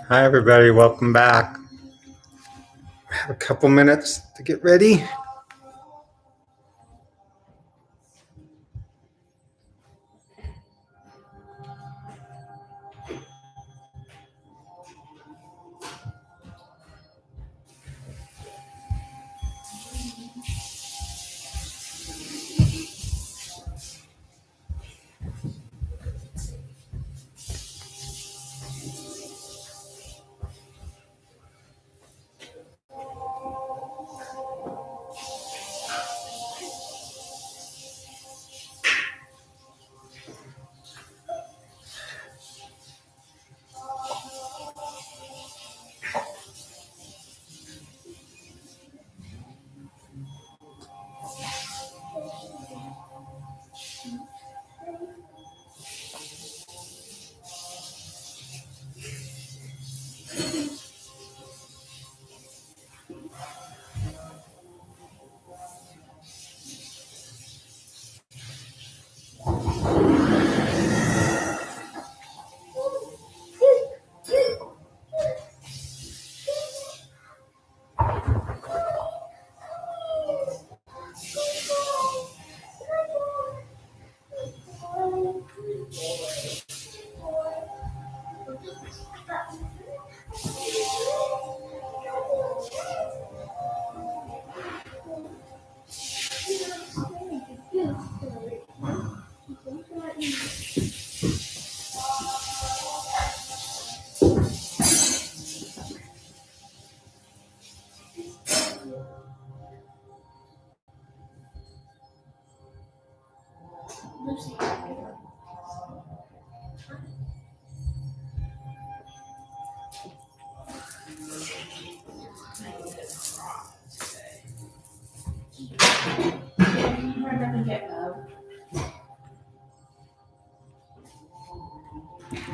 Hi, everybody. Welcome back. We have a couple minutes to get ready.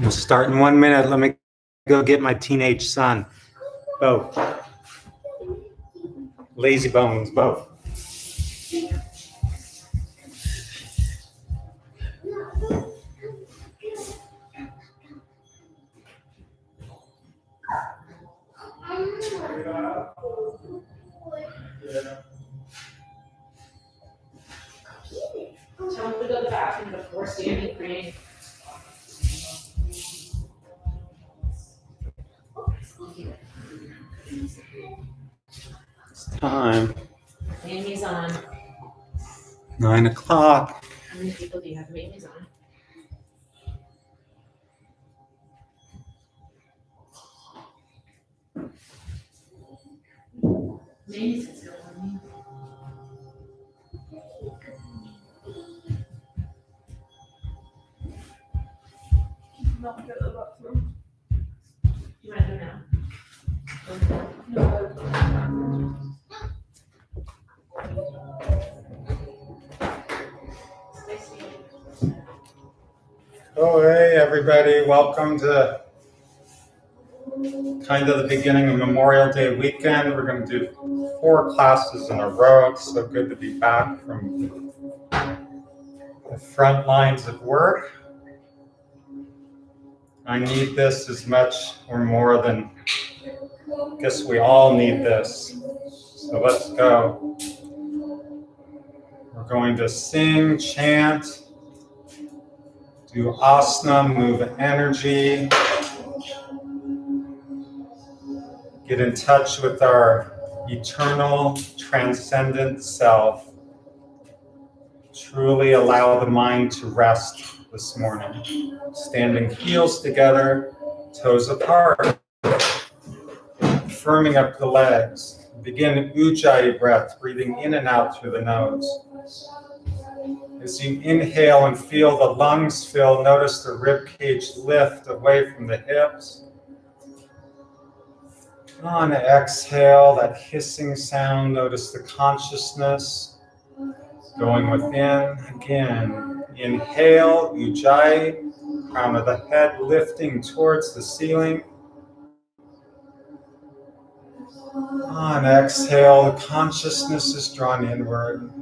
We'll start in 1 minute. Let me go get my teenage son. Both. Lazy bones, both. Tell him to go to the bathroom before standing praying. It's time. Amy's on. 9 o'clock. How many people do you have Amy's on? Amy's is still on me. Not go to the bathroom. You want to go now? Oh, hey, everybody. Welcome to kind of the beginning of Memorial Day weekend. We're going to do 4 classes in a row. It's so good to be back from the front lines of work. I need this as much or more than, I guess we all need this. So let's go. We're going to sing, chant, do asana, move energy, get in touch with our eternal, transcendent self. Truly allow the mind to rest this morning. Standing heels together, toes apart. Firming up the legs. Begin Ujjayi breath, breathing in and out through the nose. As you inhale and feel the lungs fill, notice the rib cage lift away from the hips. On exhale, that hissing sound, notice the consciousness going within. Again, inhale, Ujjayi, crown of the head lifting towards the ceiling. On exhale, the consciousness is drawn inward.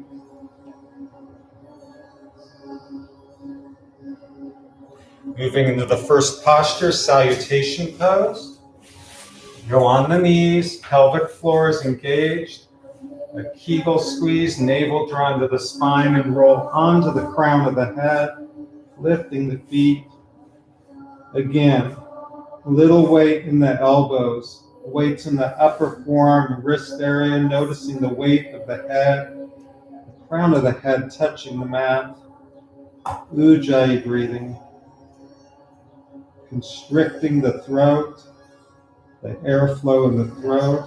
Moving into the first posture, salutation pose. Go on the knees, pelvic floor is engaged. A Kegel squeeze, navel drawn to the spine and roll onto the crown of the head, lifting the feet. Again, little weight in the elbows, weights in the upper forearm and wrist area, noticing the weight of the head, the crown of the head touching the mat. Ujjayi breathing, constricting the throat, the airflow in the throat,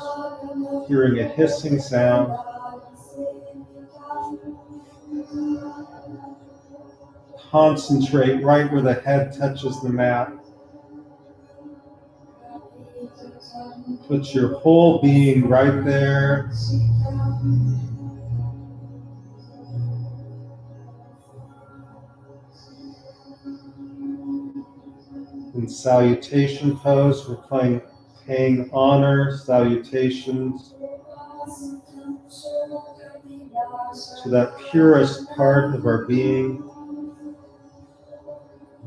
hearing a hissing sound. Concentrate right where the head touches the mat. Put your whole being right there. In salutation pose, we're paying honor, salutations to that purest part of our being,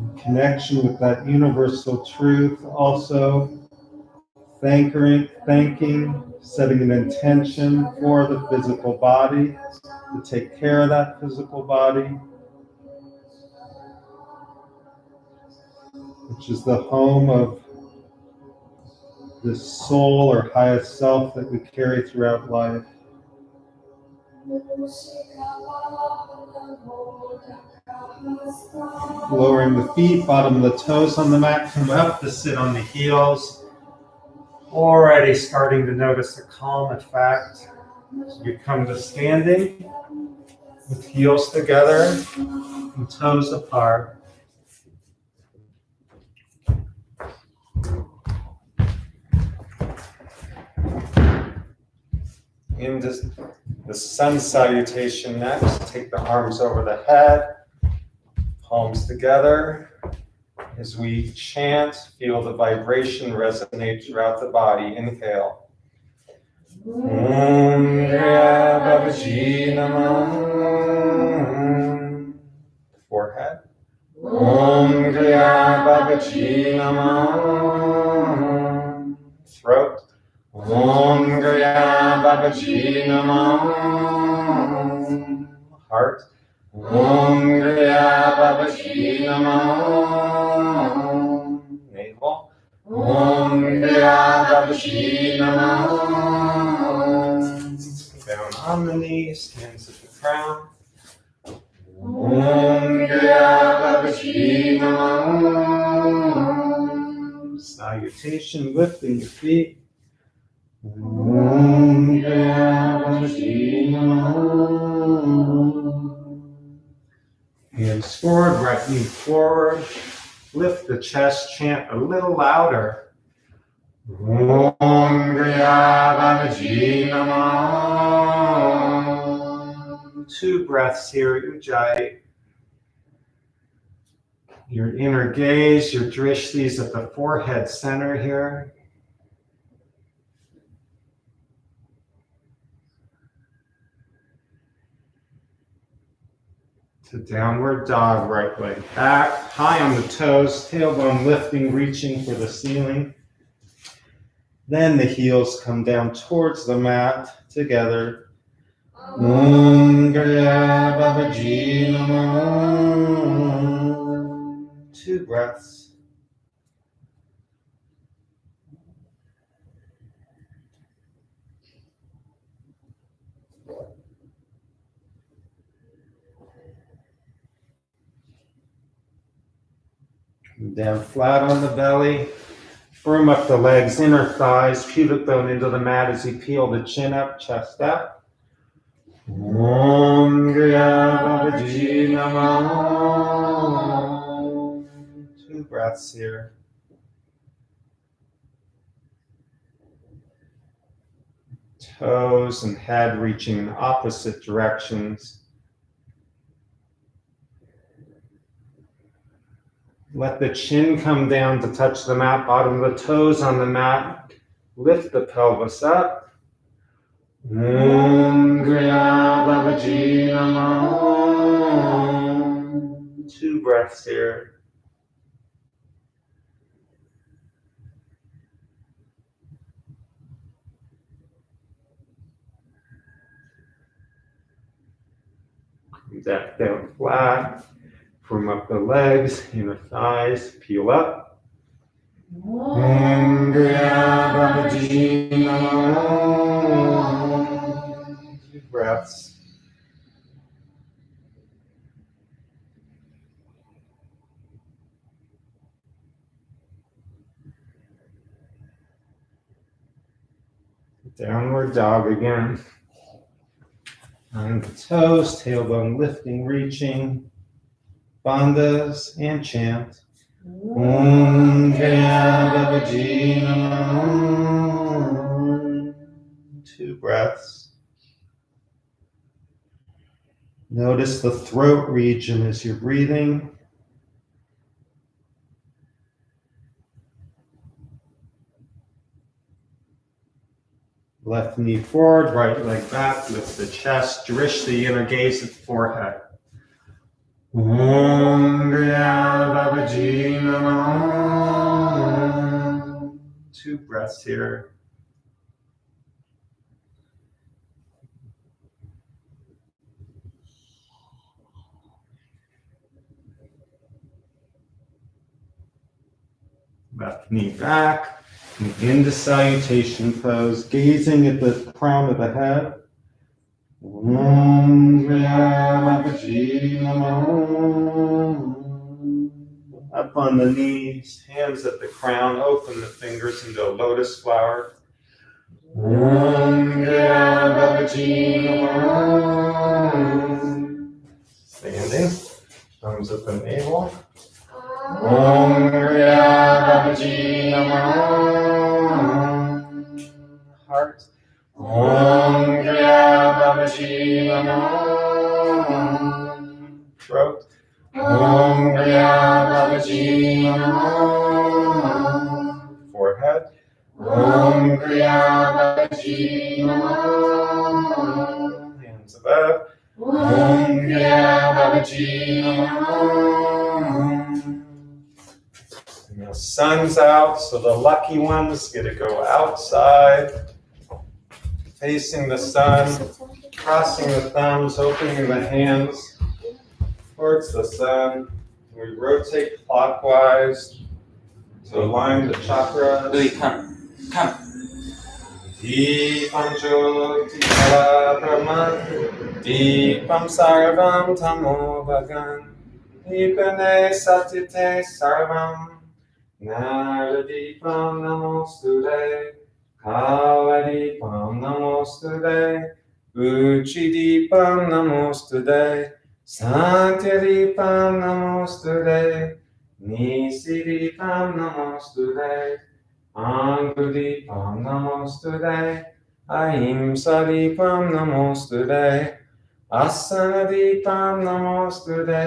in connection with that universal truth. Also, thanking, setting an intention for the physical body, to take care of that physical body, which is the home of this soul or highest self that we carry throughout life. Lowering the feet, bottom of the toes on the mat, come up to sit on the heels. Already starting to notice a calm effect. So you come to standing with heels together and toes apart. Into the sun salutation next. Take the arms over the head, palms together. As we chant, feel the vibration resonate throughout the body. Inhale. Om Kriya Babaji Namah. Forehead. Om Kriya Babaji Namah. Throat. Om Kriya Babaji Namah. Heart. Om Kriya Babaji Namah. Navel. Om Kriya Babaji Namah. Down on the knees, hands at the crown. Om Kriya Babaji Namah. Salutation, lifting the feet. Om Kriya Babaji Namah. Hands forward, right knee forward. Lift the chest, chant a little louder. Om Kriya Babaji Namah. 2 breaths here, Ujjayi. Your inner gaze, your drishti is at the forehead center here. To downward dog, right leg back, high on the toes, tailbone lifting, reaching for the ceiling. Then the heels come down towards the mat together. Om Kriya Babaji Namah. 2 breaths. Down flat on the belly. Firm up the legs, inner thighs, pubic bone into the mat as you peel the chin up, chest up. Om Kriya Babaji Namah. 2 breaths here. Toes and head reaching in opposite directions. Let the chin come down to touch the mat, bottom of the toes on the mat. Lift the pelvis up. Om Kriya Babaji Namah. 2 breaths here. Back down flat. From up the legs, inner thighs, peel up. Om Kriya Babaji Namo. Deep breaths. Downward dog again. On the toes, tailbone lifting, reaching. Bandhas and chant. Om Kriya Babaji Namo. 2 breaths. Notice the throat region as you're breathing. Left knee forward, right leg back, lift the chest, drish the inner gaze at the forehead. Om Kriya Babaji Namo. 2 breaths here. Left knee back, and into salutation pose, gazing at the crown of the head. Om Kriya Babaji Namo. Up on the knees, hands at the crown, open the fingers into a lotus flower. Om Kriya Babaji Namo. Standing, thumbs at the navel. Om Kriya Babaji Namo. Heart. Om Kriya Babaji Namo. Throat. Om Kriya Babaji Namo. Forehead. Om Kriya Babaji Namo. Hands above. Om Kriya Babaji Namo. The sun's out, so the lucky ones get to go outside, facing the sun, crossing the thumbs, opening the hands towards the sun. We rotate clockwise to align the chakras. Louis, come. Deepam Jyoti Kala Brahman, Deepam Sarvam Tamo Bhagan, Deepane Satyate Sarvam. Naradipam Namostude, Kaladipam Namostude, Uchidipam Namostude, Santyadipam Namostude, Nisidipam Namostude, Angudipam Namostude, Ahimsadipam Namostude, Asanadipam Namostude,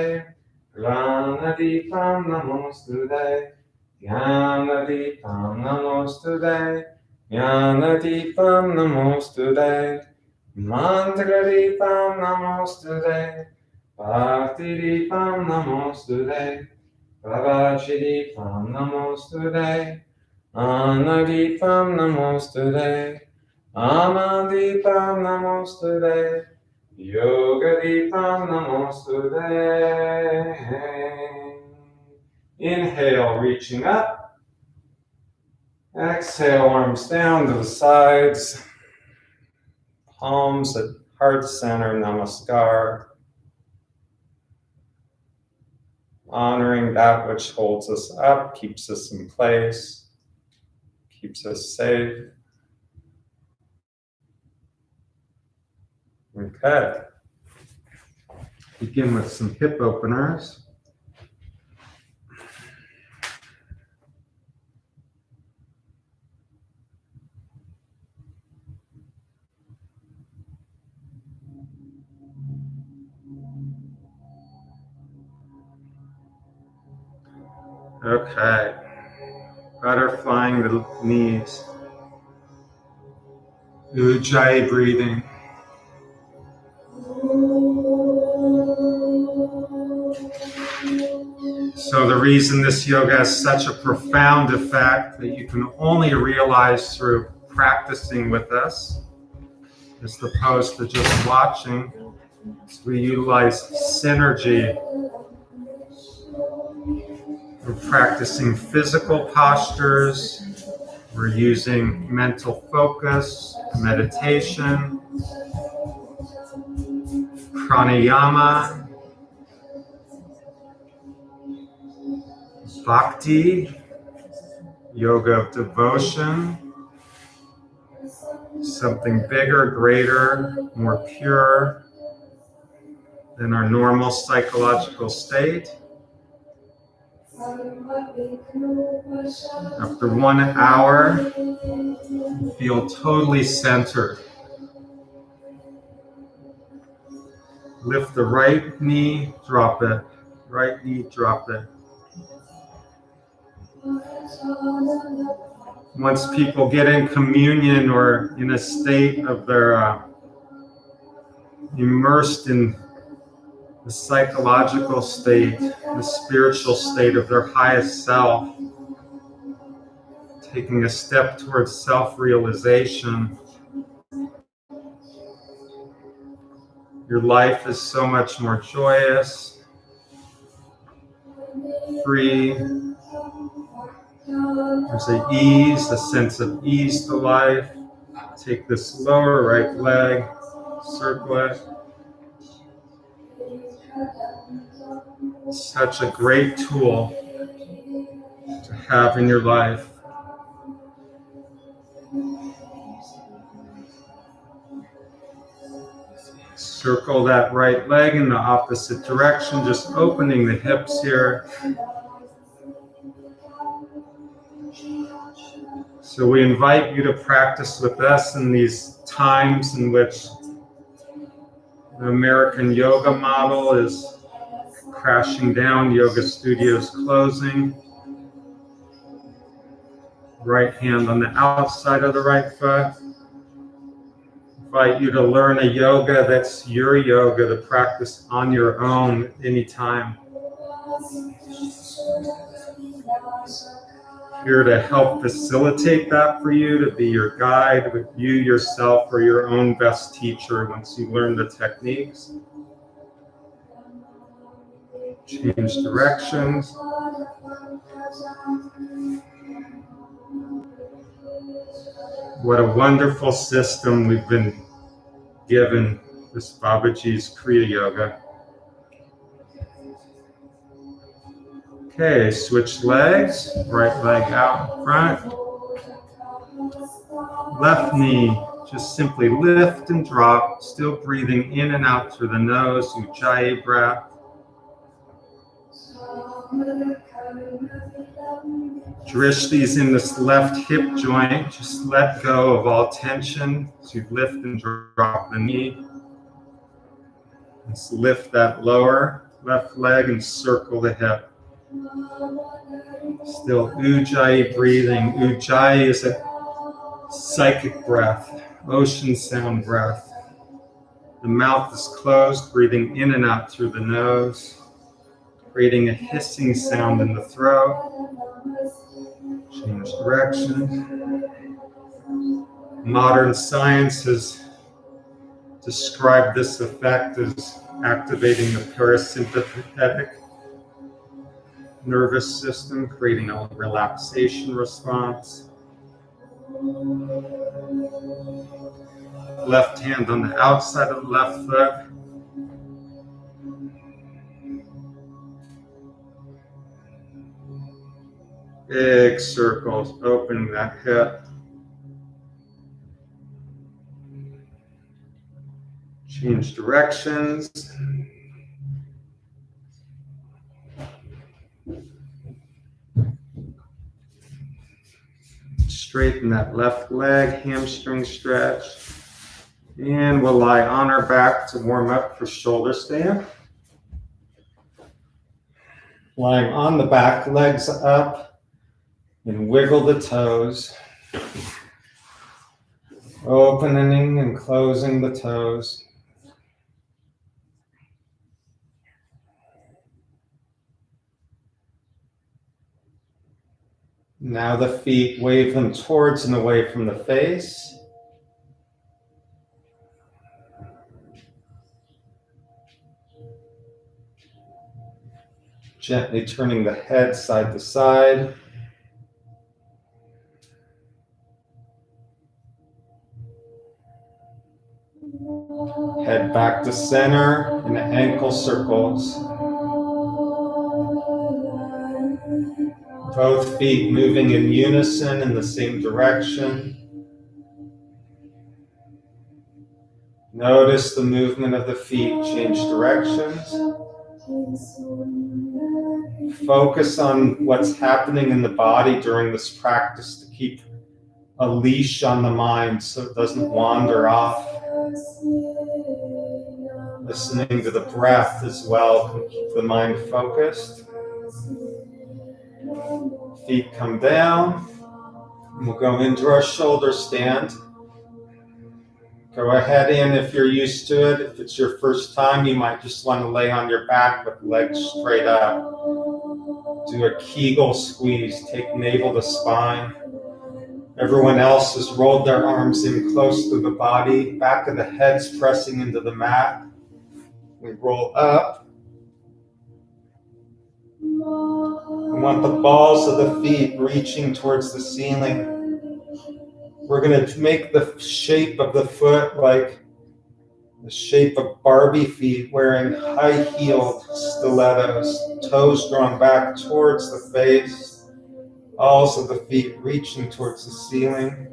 Pranadipam Namostude, Jnanadipam Namostude, Jnanadipam Namostude, Mantradipam Namostude, Bhaktidipam Namostude, Pravachidipam Namostude, Anadipam Namostude, Amadipam Namostude, Yogadipam Namostude. Inhale, reaching up. Exhale, arms down to the sides. Palms at heart center, namaskar. Honoring that which holds us up, keeps us in place, keeps us safe. Okay. Begin with some hip openers. Okay, butterflying the knees, Ujjayi breathing. So the reason this yoga has such a profound effect that you can only realize through practicing with us, as opposed to just watching, So we utilize synergy. We're practicing physical postures. We're using mental focus, meditation, pranayama, bhakti, yoga of devotion, something bigger, greater, more pure than our normal psychological state. After 1 hour, feel totally centered. Lift the right knee, drop it. Right knee, drop it. Once people get in communion or in a state of their immersed in the psychological state, the spiritual state of their highest self, taking a step towards self-realization, your life is so much more joyous, free. There's an ease, a sense of ease to life. Take this lower right leg, circle it. Such a great tool to have in your life. Circle that right leg in the opposite direction, just opening the hips here. So we invite you to practice with us in these times in which the American yoga model is crashing down, yoga studios closing. Right hand on the outside of the right foot. Invite you to learn a yoga that's your yoga, to practice on your own anytime. Here to help facilitate that for you, to be your guide, with you yourself or your own best teacher once you learn the techniques. Change directions. What a wonderful system we've been given, this Babaji's Kriya Yoga. Okay, switch legs, right leg out in front. Left knee, just simply lift and drop, still breathing in and out through the nose, Ujjayi breath. Drishti's in this left hip joint. Just let go of all tension as you lift and drop the knee. Let's lift that lower left leg and circle the hip. Still Ujjayi breathing. Ujjayi is a psychic breath, ocean sound breath. The mouth is closed, breathing in and out through the nose, creating a hissing sound in the throat. Change direction. Modern science has described this effect as activating the parasympathetic nervous system, creating a relaxation response. Left hand on the outside of the left foot. Big circles, opening that hip. Change directions. Straighten that left leg, hamstring stretch. And we'll lie on our back to warm up for shoulder stand. Lying on the back, legs up, and wiggle the toes. Opening and closing the toes. Now the feet, wave them towards and away from the face. Gently turning the head side to side. Head back to center in ankle circles. Both feet moving in unison in the same direction. Notice the movement of the feet change directions. Focus on what's happening in the body during this practice to keep a leash on the mind so it doesn't wander off. Listening to the breath as well can keep the mind focused. Feet come down. And we'll go into our shoulder stand. Go ahead in if you're used to it. If it's your first time, you might just want to lay on your back with legs straight up. Do a Kegel squeeze. Take navel to spine. Everyone else has rolled their arms in close to the body. Back of the head's pressing into the mat. We roll up. We want the balls of the feet reaching towards the ceiling. We're going to make the shape of the foot like the shape of Barbie feet wearing high-heeled stilettos, toes drawn back towards the face, balls of the feet reaching towards the ceiling.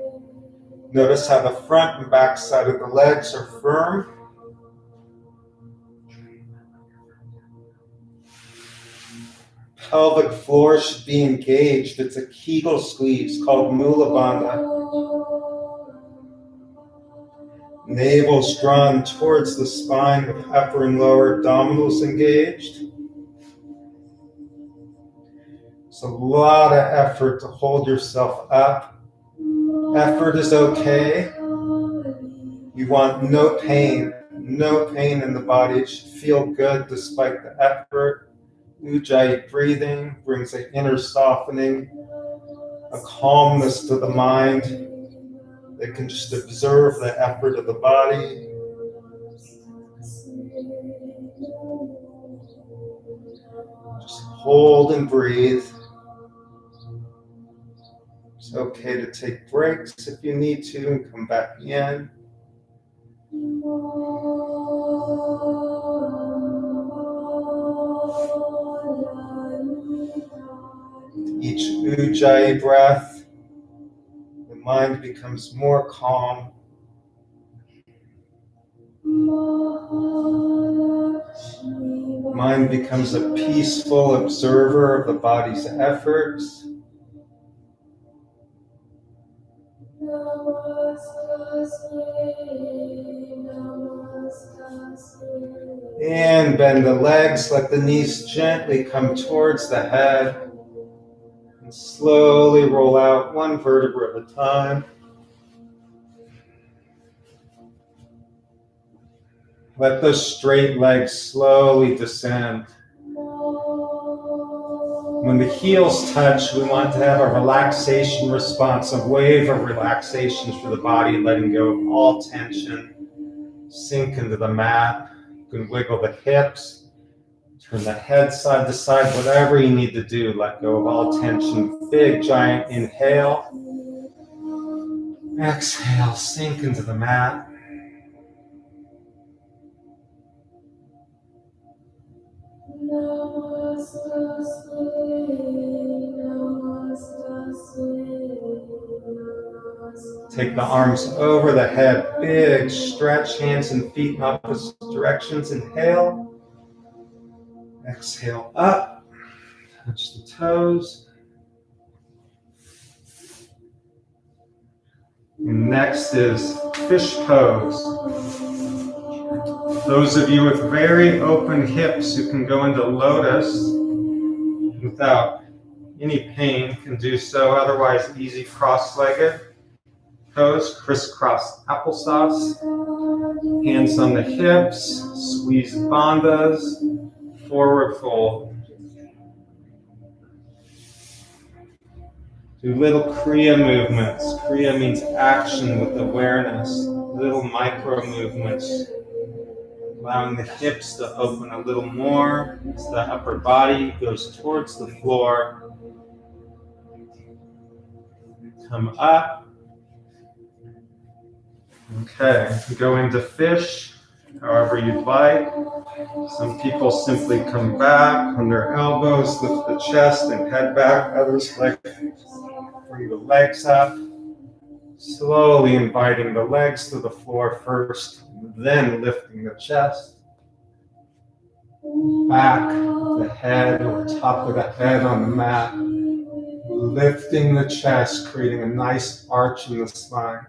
Notice how the front and back side of the legs are firm. Pelvic floor should be engaged. It's a Kegel squeeze called Mula Bandha. Navel's drawn towards the spine with upper and lower abdominals engaged. It's a lot of effort to hold yourself up. Effort is okay. You want no pain in the body. It should feel good despite the effort. Ujjayi breathing brings an inner softening, a calmness to the mind. They can just observe the effort of the body. Just hold and breathe. It's okay to take breaks if you need to and come back in. Each Ujjayi breath, the mind becomes more calm. Mind becomes a peaceful observer of the body's efforts. And bend the legs, let the knees gently come towards the head. And slowly roll out one vertebra at a time. Let those straight legs slowly descend. When the heels touch, we want to have a relaxation response, a wave of relaxation for the body, letting go of all tension. Sink into the mat. You can wiggle the hips, turn the head side to side, whatever you need to do. Let go of all tension. Big, giant inhale. Exhale, sink into the mat. Take the arms over the head, big stretch, hands and feet in opposite directions. Inhale. Exhale up. Touch the toes. And next is fish pose. Those of you with very open hips who can go into lotus without any pain can do so. Otherwise, easy cross-legged pose, crisscross applesauce. Hands on the hips, squeeze bandhas, forward fold. Do little Kriya movements. Kriya means action with awareness. Little micro movements. allowing the hips to open a little more as the upper body goes towards the floor. Come up. Okay, go into fish, however you'd like. Some people simply come back on their elbows, lift the chest and head back. Others like bring the legs up. Slowly inviting the legs to the floor first, then lifting the chest. Back of the head or top of the head on the mat. Lifting the chest, creating a nice arch in the spine.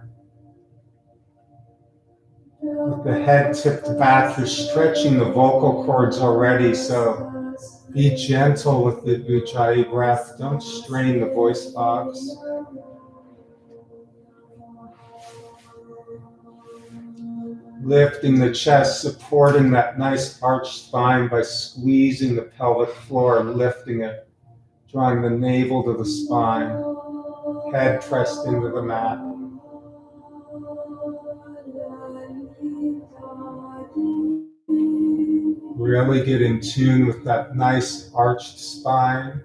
With the head tipped back, you're stretching the vocal cords already, so be gentle with the Ujjayi breath. Don't strain the voice box. Lifting the chest, supporting that nice arched spine by squeezing the pelvic floor and lifting it, drawing the navel to the spine, head pressed into the mat. Really get in tune with that nice arched spine.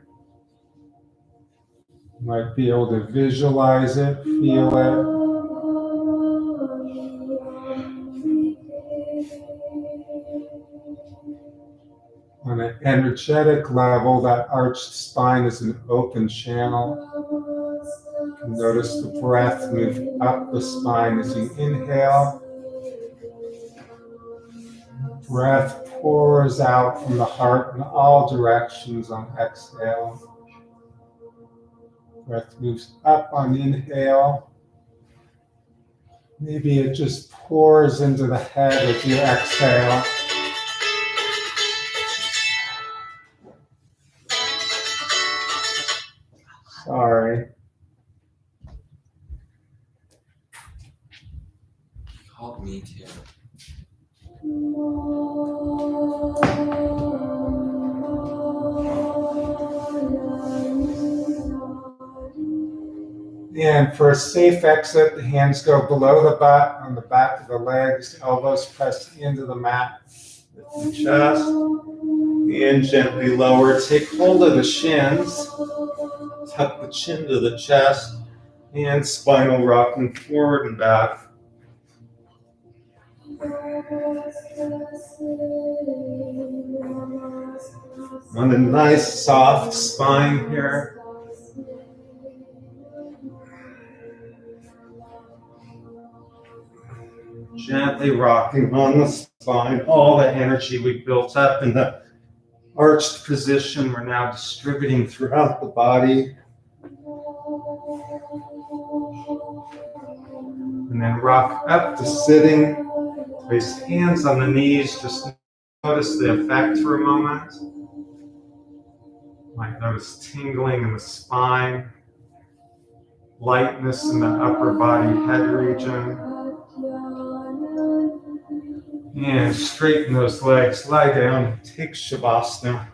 You might be able to visualize it, feel it. On an energetic level, that arched spine is an open channel. You can notice the breath move up the spine as you inhale. Breath pours out from the heart in all directions on exhale. Breath moves up on inhale. Maybe it just pours into the head as you exhale. Sorry. Help me too. And for a safe exit, the hands go below the butt on the back of the legs, elbows pressed into the mat, lift the chest, and gently lower. Take hold of the shins, tuck the chin to the chest, and spinal rocking forward and back. On a nice soft spine here. Gently rocking on the spine, all the energy we built up in the arched position, we're now distributing throughout the body. And then rock up to sitting, place hands on the knees, just notice the effect for a moment. You might notice tingling in the spine, lightness in the upper body head region. And straighten those legs, lie down, take Shavasana.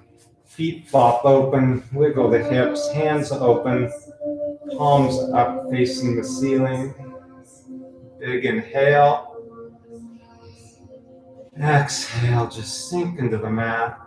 Feet flop open, wiggle the hips, hands open, palms up facing the ceiling. Big inhale. Exhale, just sink into the mat.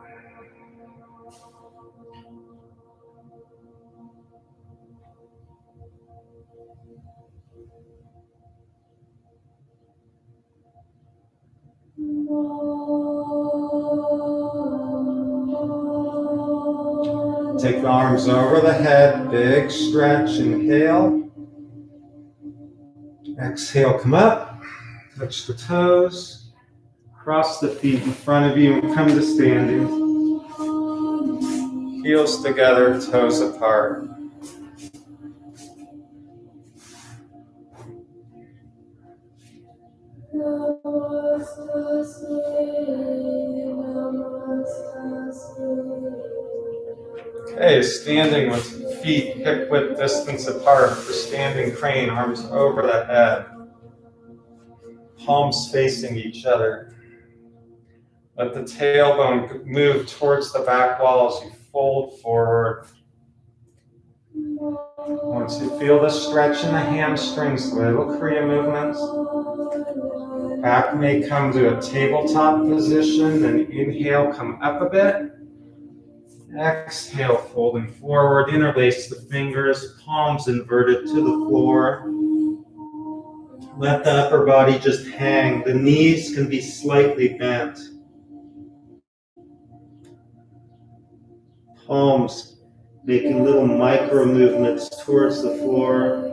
Take the arms over the head, big stretch, inhale. Exhale, come up, touch the toes, cross the feet in front of you and come to standing. Heels together, toes apart. Okay, standing with feet hip width distance apart for standing crane, arms over the head, palms facing each other. Let the tailbone move towards the back wall as you fold forward. Once you feel the stretch in the hamstrings, little Kriya movements. Back may come to a tabletop position, then inhale, come up a bit. Exhale, folding forward, interlace the fingers, palms inverted to the floor. Let the upper body just hang. The knees can be slightly bent. Palms making little micro movements towards the floor.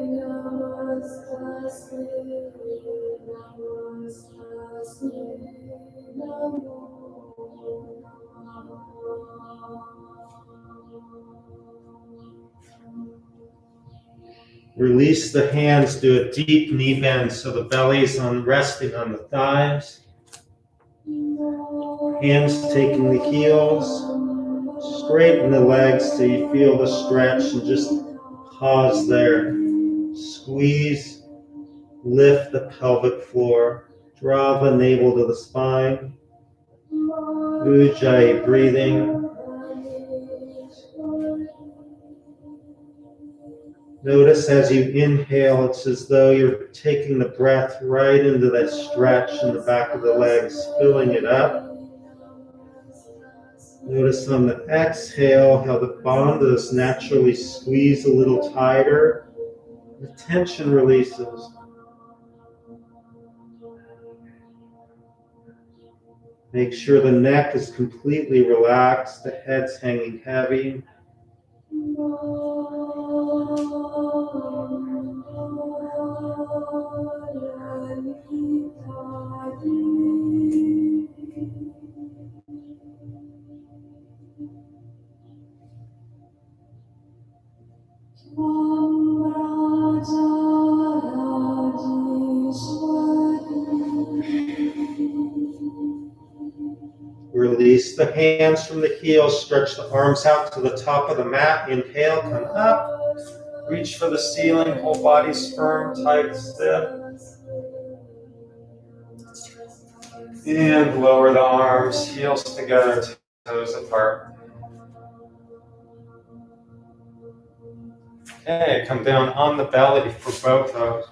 Release the hands, do a deep knee bend so the belly's resting on the thighs. Hands taking the heels. Straighten the legs so you feel the stretch and just pause there. Squeeze, lift the pelvic floor. Draw the navel to the spine. Ujjayi breathing. Notice as you inhale, it's as though you're taking the breath right into that stretch in the back of the legs, filling it up. Notice on the exhale how the bandhas naturally squeeze a little tighter. The tension releases. Make sure the neck is completely relaxed, the head's hanging heavy. Release the hands from the heels, stretch the arms out to the top of the mat. Inhale, come up. Reach for the ceiling, whole body's firm, tight, stiff. And lower the arms, heels together, toes apart. Okay, come down on the belly for both toes.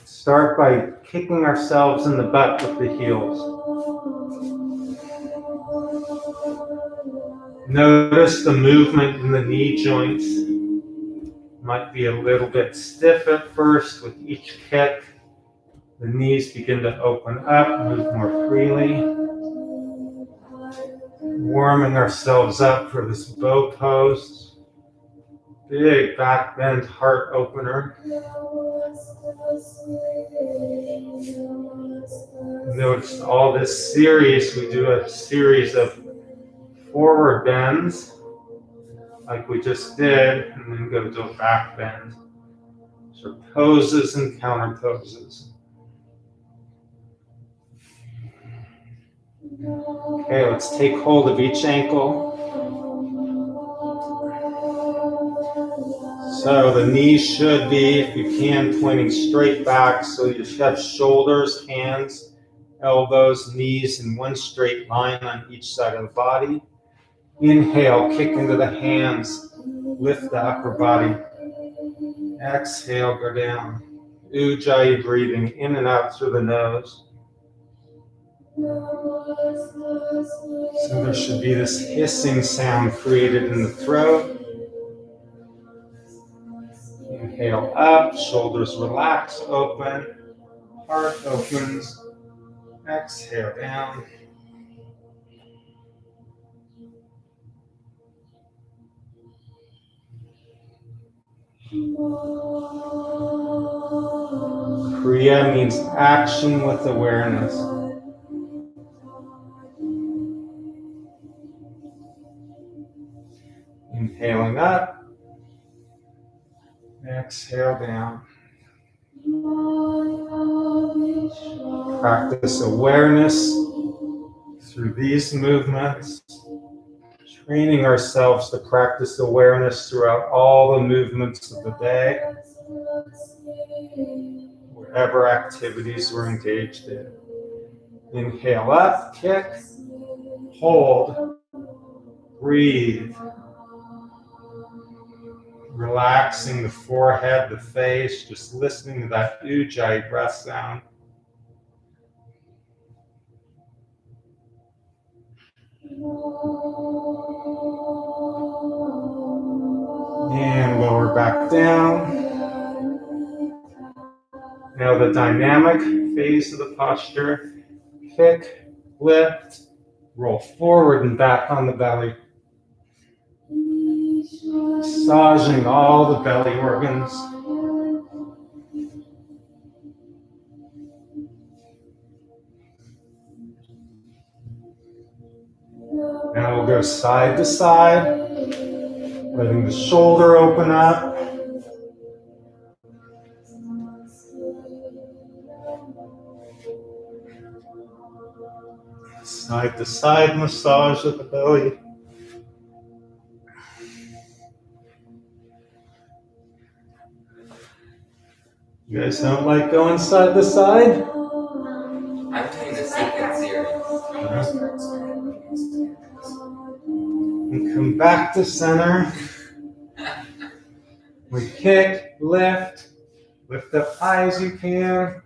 Start by kicking ourselves in the butt with the heels. Notice the movement in the knee joints. Might be a little bit stiff at first with each kick. The knees begin to open up, move more freely. Warming ourselves up for this bow pose. Big back bend, heart opener. Notice all this series, we do a series of forward bends, like we just did, and then go to a back bend. So poses and counter poses. Okay, let's take hold of each ankle. So the knees should be, if you can, pointing straight back. So you should have shoulders, hands, elbows, knees in one straight line on each side of the body. Inhale, kick into the hands, lift the upper body. Exhale, go down. Ujjayi breathing in and out through the nose. So there should be this hissing sound created in the throat. Inhale up, shoulders relax, open, heart opens. Exhale down. Kriya means action with awareness. Inhaling up, exhale down. Practice awareness through these movements, training ourselves to practice awareness throughout all the movements of the day, whatever activities we're engaged in. Inhale up, kick, hold, breathe. Relaxing the forehead, the face, just listening to that ujjayi breath sound. And lower back down. Now the dynamic phase of the posture. Kick, lift, roll forward and back on the belly. Massaging all the belly organs. Now we'll go side to side, letting the shoulder open up. Side to side massage of the belly. You guys don't like going side to side? I'm doing the second series. And come back to center. We kick, lift up high as you can.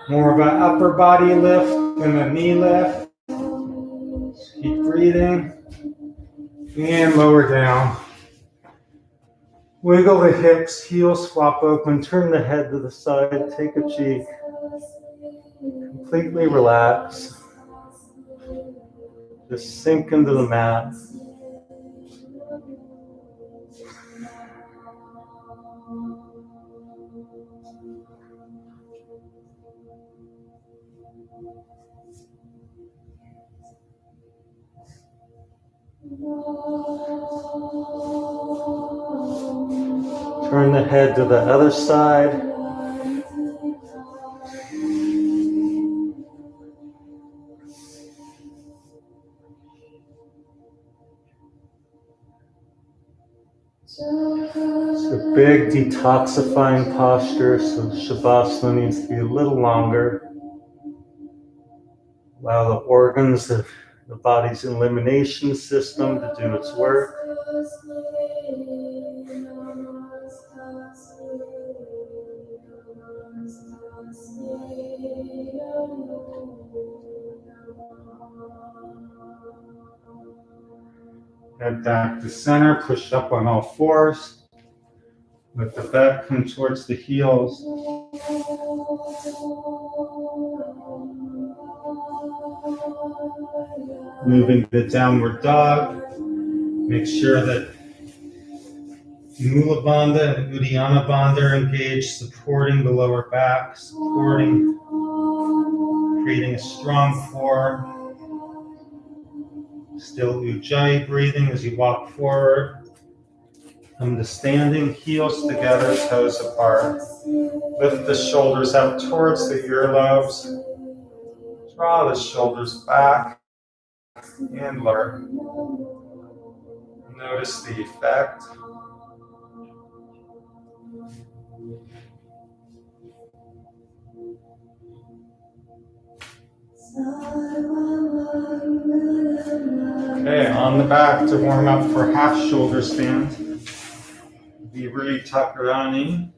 More of an upper body lift than a knee lift. Keep breathing. And lower down. Wiggle the hips, heels flop open, turn the head to the side, take a cheek. Completely relax. Just sink into the mat. Turn the head to the other side. It's a big detoxifying posture, so Shavasana needs to be a little longer. Allow the organs of the body's elimination system to do its work. Head back to center, push up on all fours. Let the back come towards the heels. Moving to downward dog. Make sure that Mula Bandha and Uddiyana Bandha are engaged, supporting the lower back, creating a strong core. Still ujjayi breathing as you walk forward. Come to standing, heels together, toes apart. Lift the shoulders out towards the earlobes. Draw the shoulders back and lower. Notice the effect. Okay, on the back to warm up for half shoulder stand. Vibri Takarani.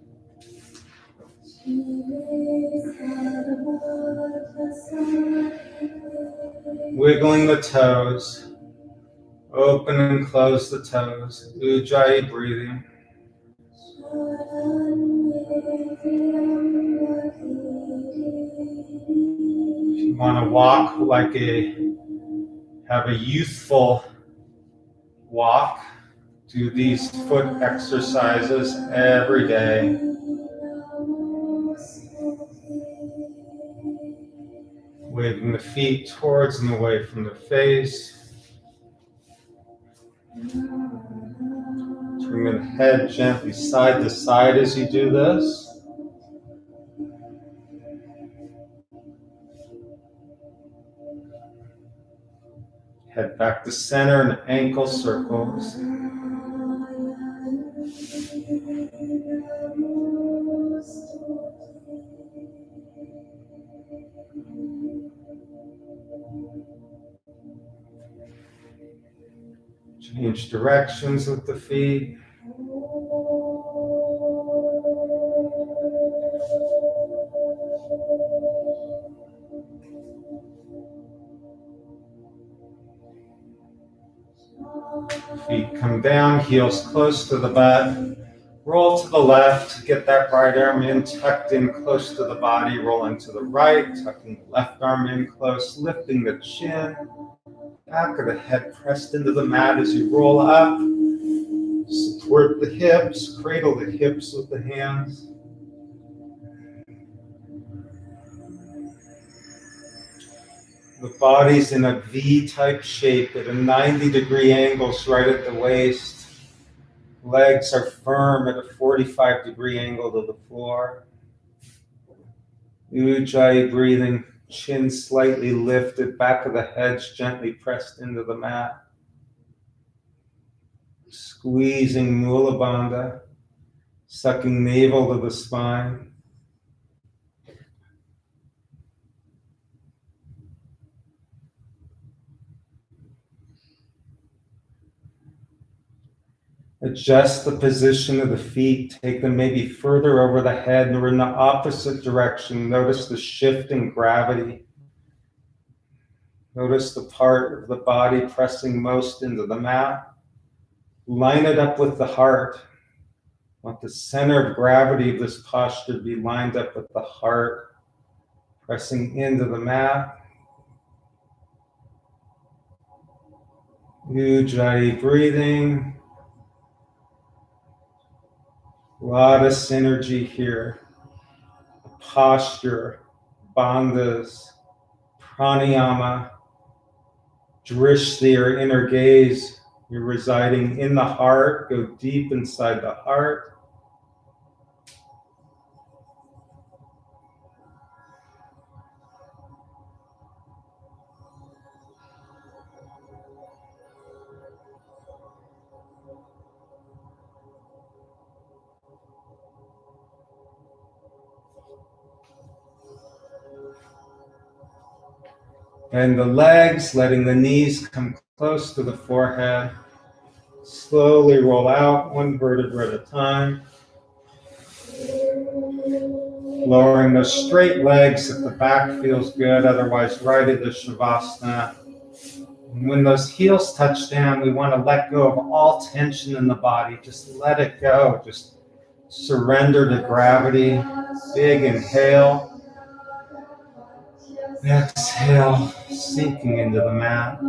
Wiggling the toes. Open and close the toes. Ujjayi breathing. If you want to walk have a youthful walk, do these foot exercises every day. Waving the feet towards and away from the face. Turning the head gently side to side as you do this. Head back to center and ankle circles. Change directions with the feet. Feet come down, heels close to the butt. Roll to the left, get that right arm in, tucked in close to the body. Roll into the right, tucking the left arm in close, lifting the chin. Back of the head pressed into the mat as you roll up. Support the hips, cradle the hips with the hands. The body's in a V-type shape at a 90-degree angle right at the waist. Legs are firm at a 45-degree angle to the floor. Ujjayi breathing, chin slightly lifted, back of the head's gently pressed into the mat. Squeezing Mula Bandha, sucking navel to the spine. Adjust the position of the feet, take them maybe further over the head or in the opposite direction. Notice the shift in gravity. Notice the part of the body pressing most into the mat. Line it up with the heart. Want the center of gravity of this posture to be lined up with the heart, pressing into the mat. Ujjayi breathing. A lot of synergy here. Posture, bandhas, pranayama, drishti or inner gaze. You're residing in the heart. Go deep inside the heart. And the legs, letting the knees come close to the forehead. Slowly roll out, one vertebra at a time. Lowering those straight legs if the back feels good, otherwise right into Shavasana. And when those heels touch down, we want to let go of all tension in the body. Just let it go. Just surrender to gravity. Big inhale. Exhale, sinking into the mat.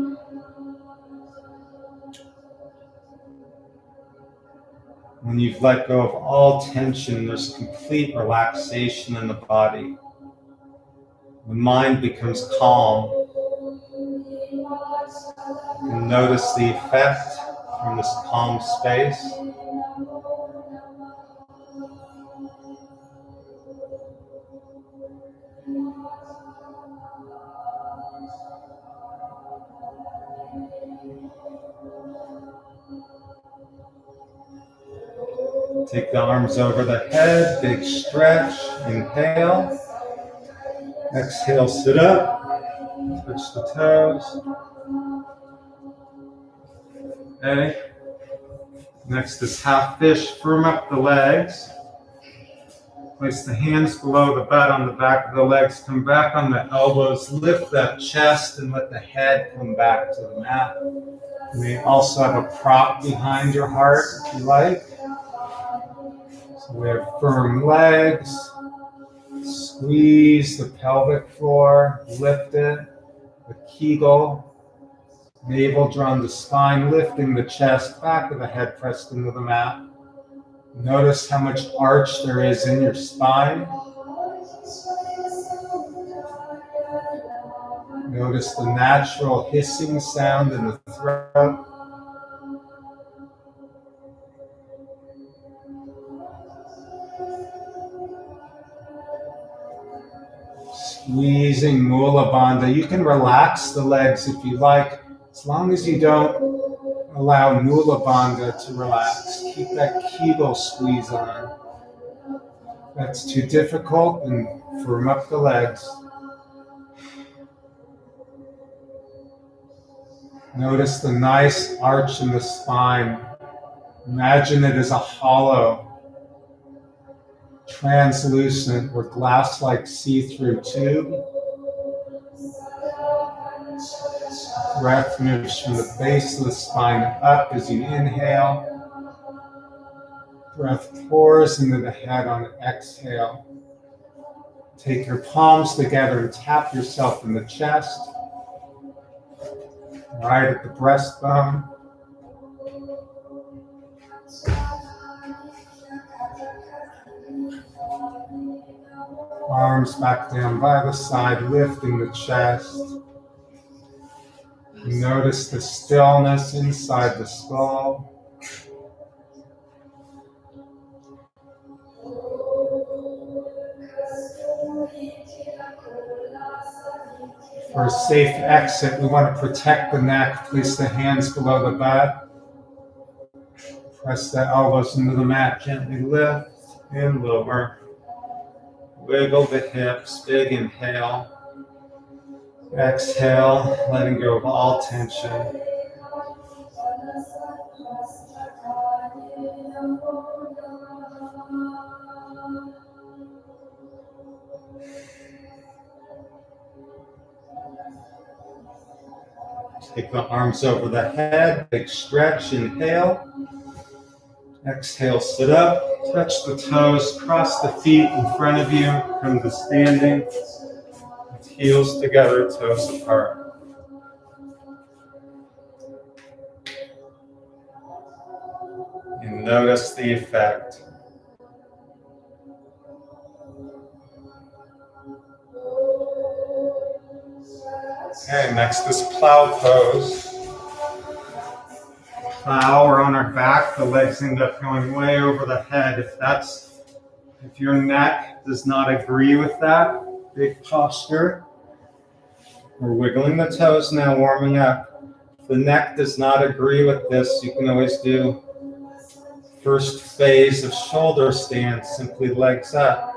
When you've let go of all tension, there's complete relaxation in the body. The mind becomes calm. You can notice the effect from this calm space. Take the arms over the head, big stretch, inhale. Exhale, sit up, touch the toes. Okay. Next is half fish, firm up the legs. Place the hands below the butt on the back of the legs, come back on the elbows, lift that chest and let the head come back to the mat. You may also have a prop behind your heart if you like. So we have firm legs, squeeze the pelvic floor, lift it, the Kegel, navel drawn to spine, lifting the chest, back of the head pressed into the mat. Notice how much arch there is in your spine. Notice the natural hissing sound in the throat. Squeezing Mula Bandha. You can relax the legs if you like, as long as you don't allow Mula Bandha to relax. Keep that Kegel squeeze on. If that's too difficult, and firm up the legs. Notice the nice arch in the spine. Imagine it as a hollow, translucent or glass-like see-through tube. Breath moves from the base of the spine up as you inhale. Breath pours into the head on an exhale. Take your palms together and tap yourself in the chest, right at the breastbone. Arms back down by the side, lifting the chest. Notice the stillness inside the skull. For a safe exit, we want to protect the neck. Place the hands below the butt. Press the elbows into the mat. Gently lift and lower. Wiggle the hips. Big inhale. Exhale, letting go of all tension. Take the arms over the head, big stretch, inhale. Exhale, sit up, touch the toes, cross the feet in front of you, come to standing, with heels together, toes apart. And notice the effect. Okay, next is plow pose. Plow, we're on our back, the legs end up going way over the head. If your neck does not agree with that, big posture. We're wiggling the toes now, warming up. If the neck does not agree with this, you can always do first phase of shoulder stand, simply legs up.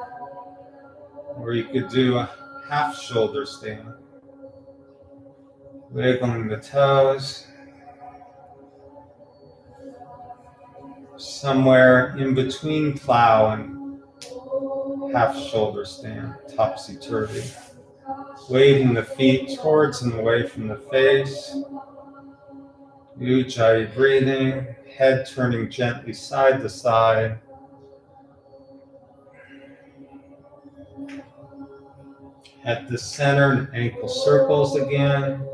Or you could do a half shoulder stand. Wiggling the toes. Somewhere in between plow and half shoulder stand, topsy-turvy. Waving the feet towards and away from the face. Ujjayi breathing, head turning gently side to side. At the center, ankle circles again.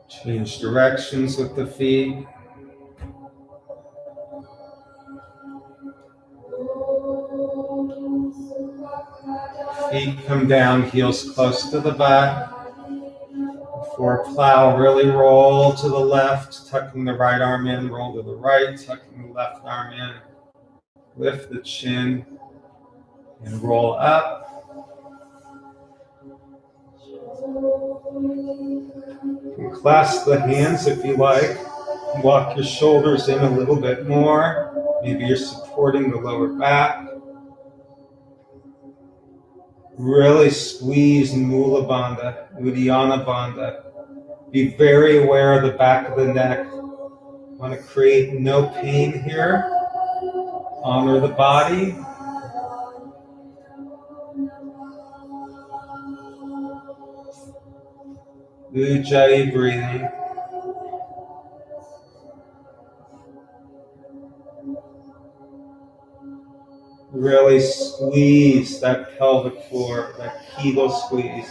Change directions with the feet. Feet come down, heels close to the butt. For plow, really roll to the left, tucking the right arm in, roll to the right, tucking the left arm in. Lift the chin and roll up. And clasp the hands if you like. Walk your shoulders in a little bit more. Maybe you're supporting the lower back. Really squeeze Mula Bandha, Uddiyana Bandha. Be very aware of the back of the neck. Want to create no pain here. Honor the body. Ujjayi breathing. Really squeeze that pelvic floor, that Kegel squeeze.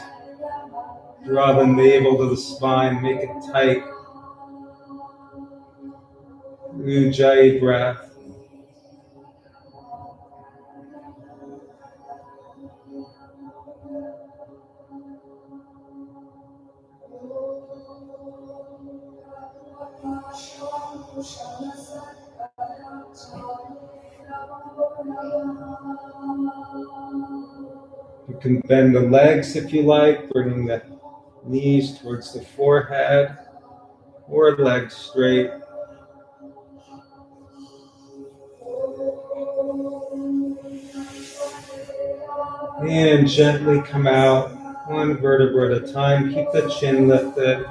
Draw the navel to the spine, make it tight. Ujjayi breath. You can bend the legs if you like, bringing the knees towards the forehead, or legs straight. And gently come out, one vertebra at a time. Keep the chin lifted.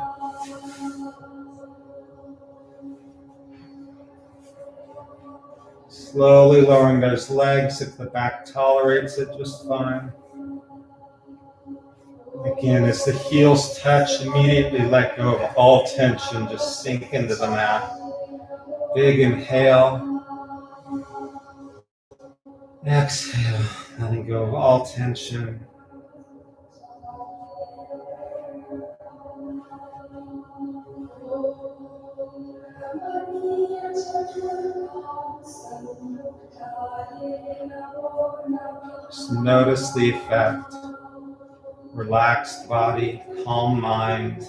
Slowly lowering those legs if the back tolerates it just fine. Again, as the heels touch, immediately let go of all tension. Just sink into the mat. Big inhale. Exhale, letting go of all tension. Just notice the effect. Relaxed body, calm mind.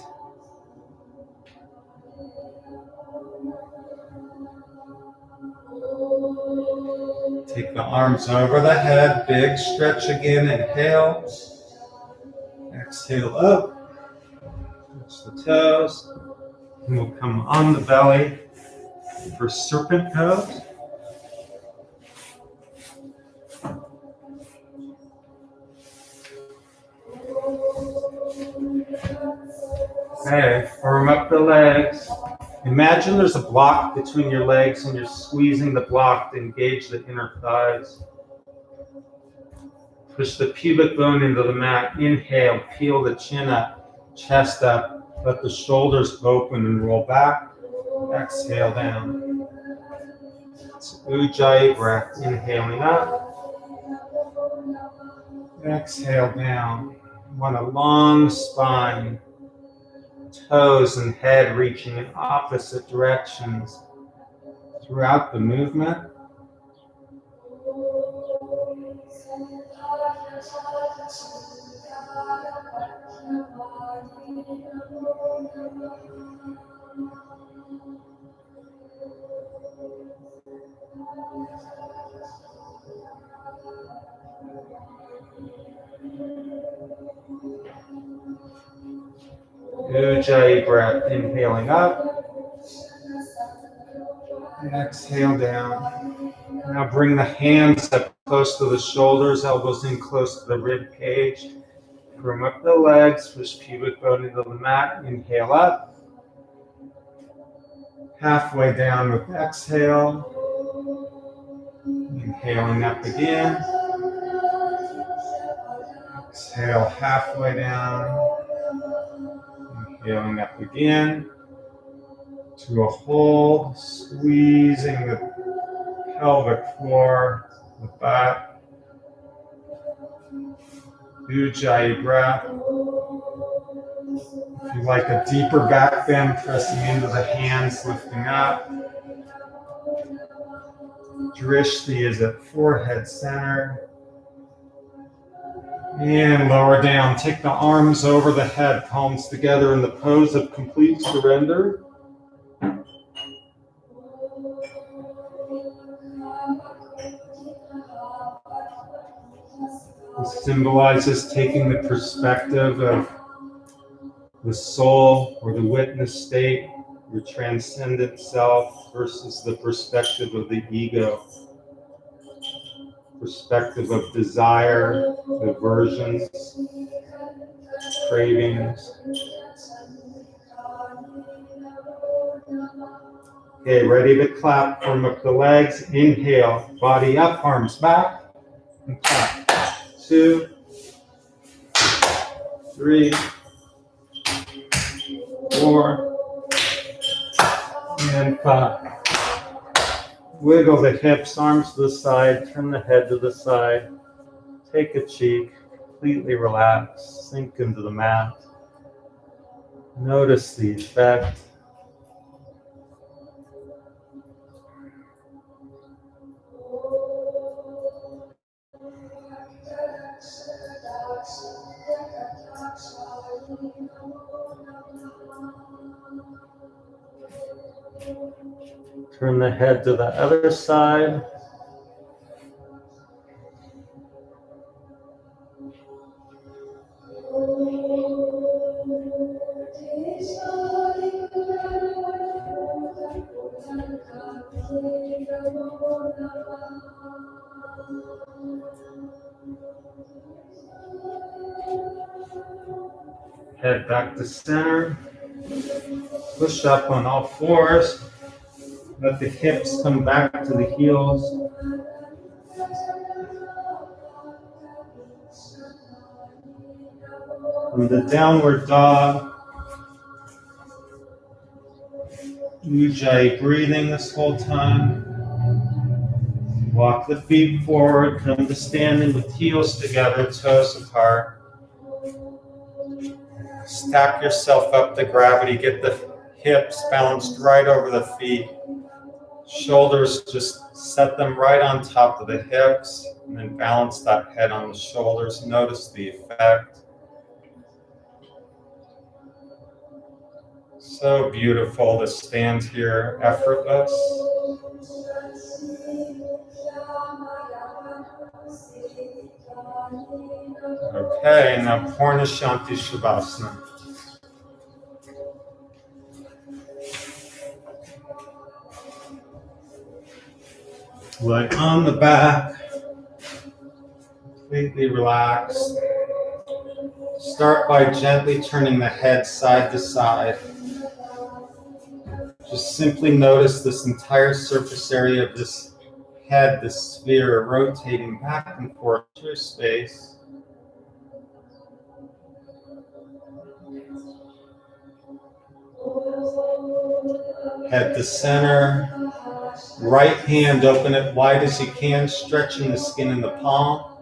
Take the arms over the head, big stretch again, inhale. Exhale up, touch the toes. And we'll come on the belly for serpent pose. Okay, firm up the legs. Imagine there's a block between your legs and you're squeezing the block to engage the inner thighs. Push the pubic bone into the mat. Inhale, peel the chin up, chest up. Let the shoulders open and roll back. Exhale down. It's Ujjayi breath. Inhaling up. Exhale down. You want a long spine. Toes and head reaching in opposite directions throughout the movement. Ujjayi breath, inhaling up. Exhale down. Now bring the hands up close to the shoulders, elbows in close to the rib cage. Firm up the legs, push pubic bone into the mat. Inhale up. Halfway down with exhale. Inhaling up again. Exhale halfway down. Inhaling up again. To a hold, squeezing the pelvic floor, the butt. Ujjayi breath. If you like a deeper back bend, pressing into the hands, lifting up. Drishti is at forehead center. And lower down. Take the arms over the head, palms together in the pose of complete surrender. This symbolizes taking the perspective of the soul or the witness state, your transcendent self, versus the perspective of the ego. Perspective of desire, aversions, cravings. Okay, ready to clap. Firm up the legs. Inhale, body up, arms back, and clap. 2, 3, 4, and 5. Wiggle the hips, arms to the side, turn the head to the side. Take a cheek, completely relax, sink into the mat. Notice the effect. Turn the head to the other side. Head back to center. Push up on all fours. Let the hips come back to the heels. From the downward dog, Ujjayi breathing this whole time. Walk the feet forward, come to standing with heels together, toes apart. Stack yourself up to gravity, get the hips balanced right over the feet. Shoulders, just set them right on top of the hips, and then balance that head on the shoulders. Notice the effect. So beautiful to stand here, effortless. Okay, now Purna Shanti Shavasana. Lie on the back, completely relaxed. Start by gently turning the head side to side. Just simply notice this entire surface area of this head, this sphere, rotating back and forth through space. Head to center. Right hand, open it wide as you can, stretching the skin in the palm.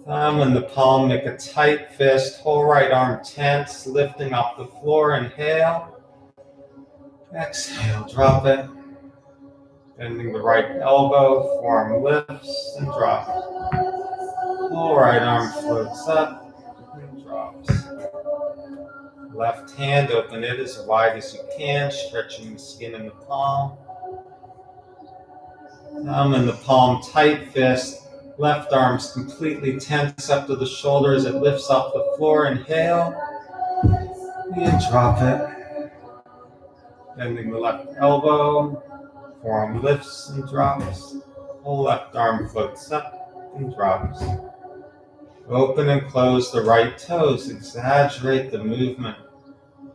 Thumb in the palm, make a tight fist, whole right arm tense, lifting off the floor, inhale. Exhale, drop it. Bending the right elbow, forearm lifts and drops. Whole right arm floats up and drops. Left hand, open it as wide as you can, stretching the skin in the palm. Thumb in the palm, tight fist. Left arm's completely tense up to the shoulders. It lifts off the floor. Inhale. And drop it. Bending the left elbow. Forearm lifts and drops. Whole left arm floats up and drops. Open and close the right toes. Exaggerate the movement.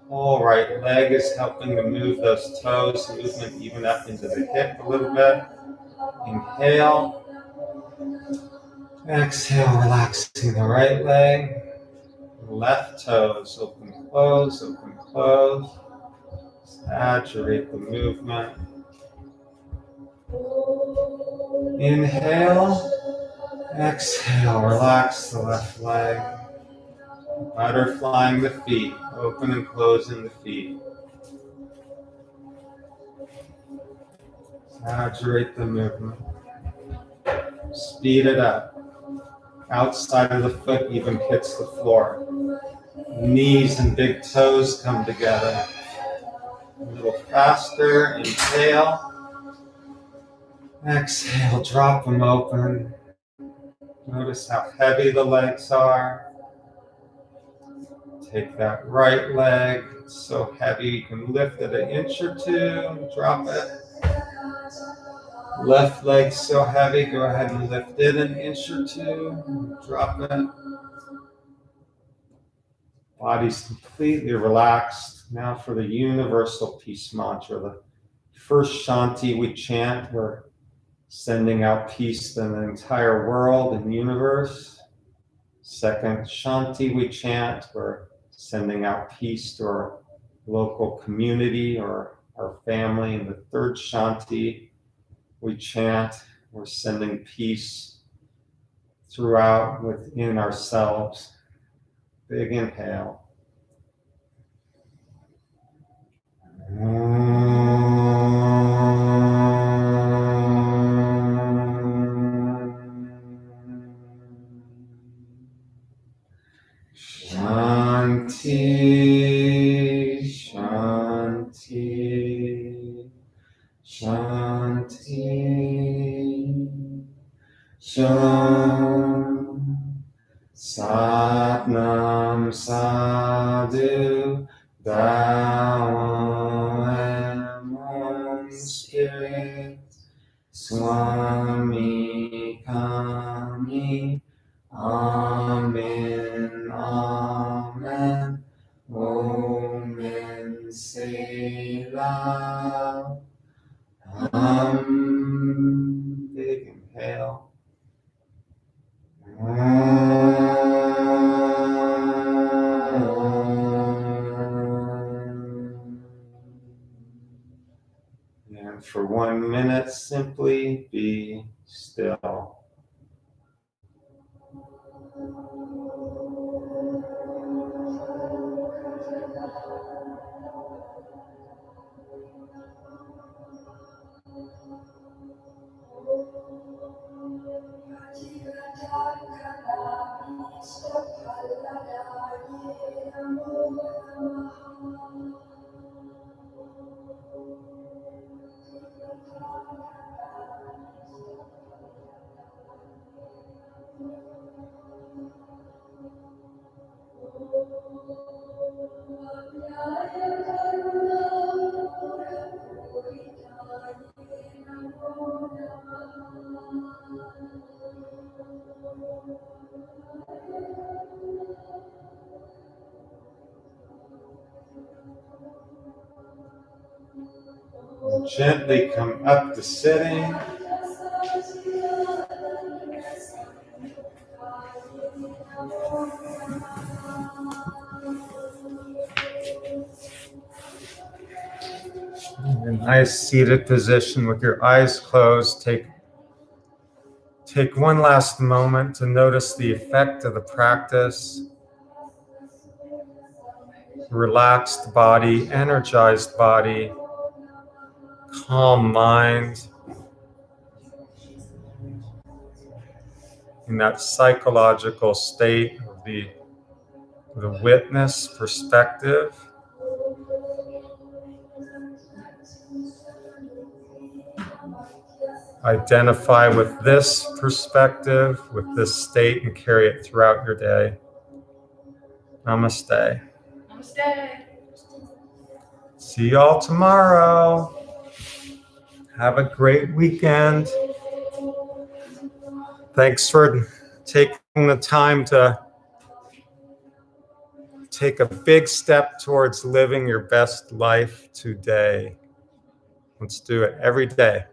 Whole right leg is helping to move those toes. Movement even up into the hip a little bit. Inhale. Exhale, relaxing the right leg. Left toes, open, close, open, close. Saturate the movement. Inhale. Exhale, relax the left leg. Butterflying the feet, open and closing the feet. Saturate the movement. Speed it up. Outside of the foot even hits the floor. Knees and big toes come together. A little faster. Inhale. Exhale, drop them open. Notice how heavy the legs are. Take that right leg. It's so heavy you can lift it an inch or two. Drop it. Left leg so heavy, go ahead and lift it an inch or two. Drop it. Body's completely relaxed. Now for the universal peace mantra. The first Shanti we chant, we're sending out peace to the entire world and universe. Second Shanti we chant, we're sending out peace to our local community or our family. And the third Shanti we chant, we're sending peace throughout within ourselves. Big inhale. Shanti, Shanti, Shanti, Shanti. Satnam Sadhu, thou am one spirit, Swami Kami, Amen, Amen, Om Selah. Big inhale. And for 1 minute, simply be still. Gently come up to sitting. In a nice seated position with your eyes closed, take one last moment to notice the effect of the practice. Relaxed body, energized body, calm mind. In that psychological state of the witness perspective. Identify with this perspective, with this state, and carry it throughout your day. Namaste. Namaste. See y'all tomorrow. Have a great weekend. Thanks for taking the time to take a big step towards living your best life today. Let's do it every day.